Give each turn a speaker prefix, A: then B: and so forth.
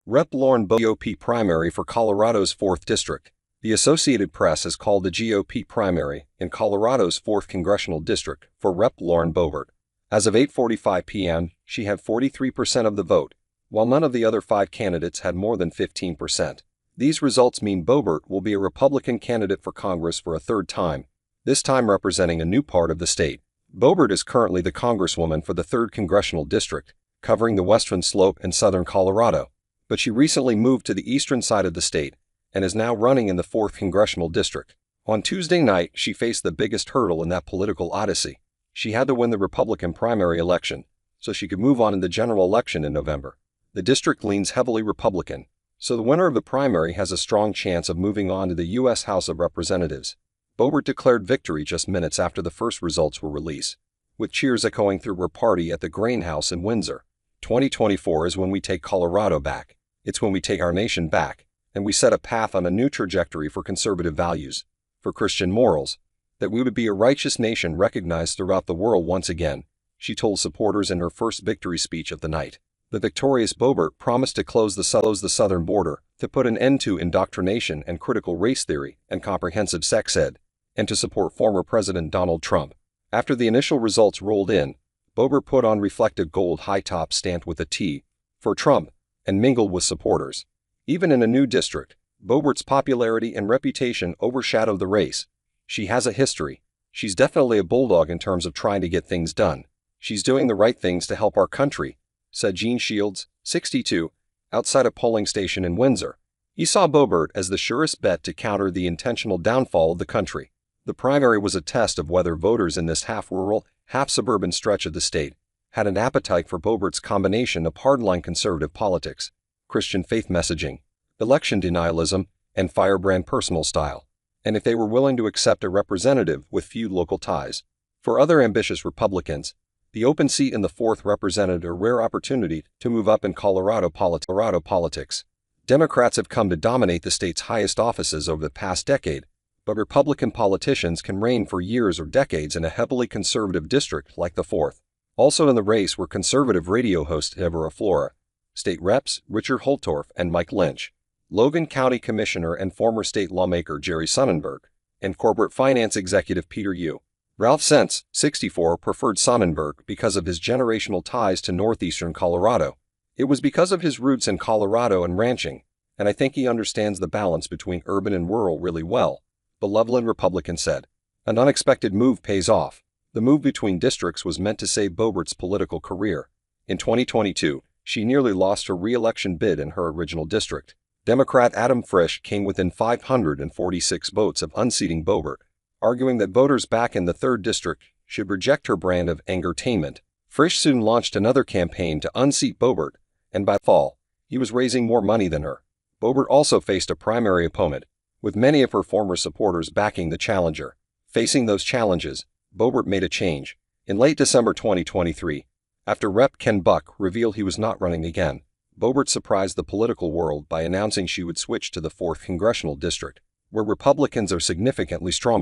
A: Rep. Lauren Boebert GOP primary for Colorado's 4th District. The Associated Press has called the GOP primary in Colorado's 4th Congressional District for Rep. Lauren Boebert. As of 8:45 p.m., she had 43% of the vote, while none of the other 5 candidates had more than 15%. These results mean Boebert will be a Republican candidate for Congress for a 3rd time, this time representing a new part of the state. Boebert is currently the Congresswoman for the 3rd Congressional District, covering the Western Slope and southern Colorado, but she recently moved to the eastern side of the state and is now running in the 4th Congressional District. On Tuesday night, she faced the biggest hurdle in that political odyssey. She had to win the Republican primary election so she could move on in the general election in November. The district leans heavily Republican, so the winner of the primary has a strong chance of moving on to the U.S. House of Representatives. Boebert declared victory just minutes after the first results were released, with cheers echoing through her party at the Grain House in Windsor. 2024 is when we take Colorado back. It's when we take our nation back, and we set a path on a new trajectory for conservative values, for Christian morals, that we would be a righteous nation recognized throughout the world once again, she told supporters in her first victory speech of the night. The victorious Boebert promised to close the southern border, to put an end to indoctrination and critical race theory and comprehensive sex ed, and to support former President Donald Trump. After the initial results rolled in, Boebert put on reflective gold high top stamped with a T for Trump and mingled with supporters. Even in a new district, Boebert's popularity and reputation overshadowed the race. She has a history. She's definitely a bulldog in terms of trying to get things done. She's doing the right things to help our country, said Gene Shields, 62, outside a polling station in Windsor. He saw Boebert as the surest bet to counter the intentional downfall of the country. The primary was a test of whether voters in this half-rural, half-suburban stretch of the state had an appetite for Boebert's combination of hardline conservative politics, Christian faith messaging, election denialism, and firebrand personal style, and if they were willing to accept a representative with few local ties. For other ambitious Republicans, the open seat in the 4th represented a rare opportunity to move up in Colorado politics. Democrats have come to dominate the state's highest offices over the past decade, but Republican politicians can reign for years or decades in a heavily conservative district like the 4th. Also in the race were conservative radio host Deborah Flora, state reps Richard Holtorf and Mike Lynch, Logan County Commissioner and former state lawmaker Jerry Sonnenberg, and corporate finance executive Peter U. Ralph Sentz, 64, preferred Sonnenberg because of his generational ties to northeastern Colorado. It was because of his roots in Colorado and ranching, and I think he understands the balance between urban and rural really well, the Loveland Republican said. An unexpected move pays off. The move between districts was meant to save Boebert's political career. In 2022, she nearly lost her re-election bid in her original district. Democrat Adam Frisch came within 546 votes of unseating Boebert, arguing that voters back in the 3rd District should reject her brand of angertainment. Frisch soon launched another campaign to unseat Boebert, and by fall, he was raising more money than her. Boebert also faced a primary opponent, with many of her former supporters backing the challenger. Facing those challenges, Boebert made a change. In late December 2023, after Rep. Ken Buck revealed he was not running again, Boebert surprised the political world by announcing she would switch to the 4th Congressional District, where Republicans are significantly stronger.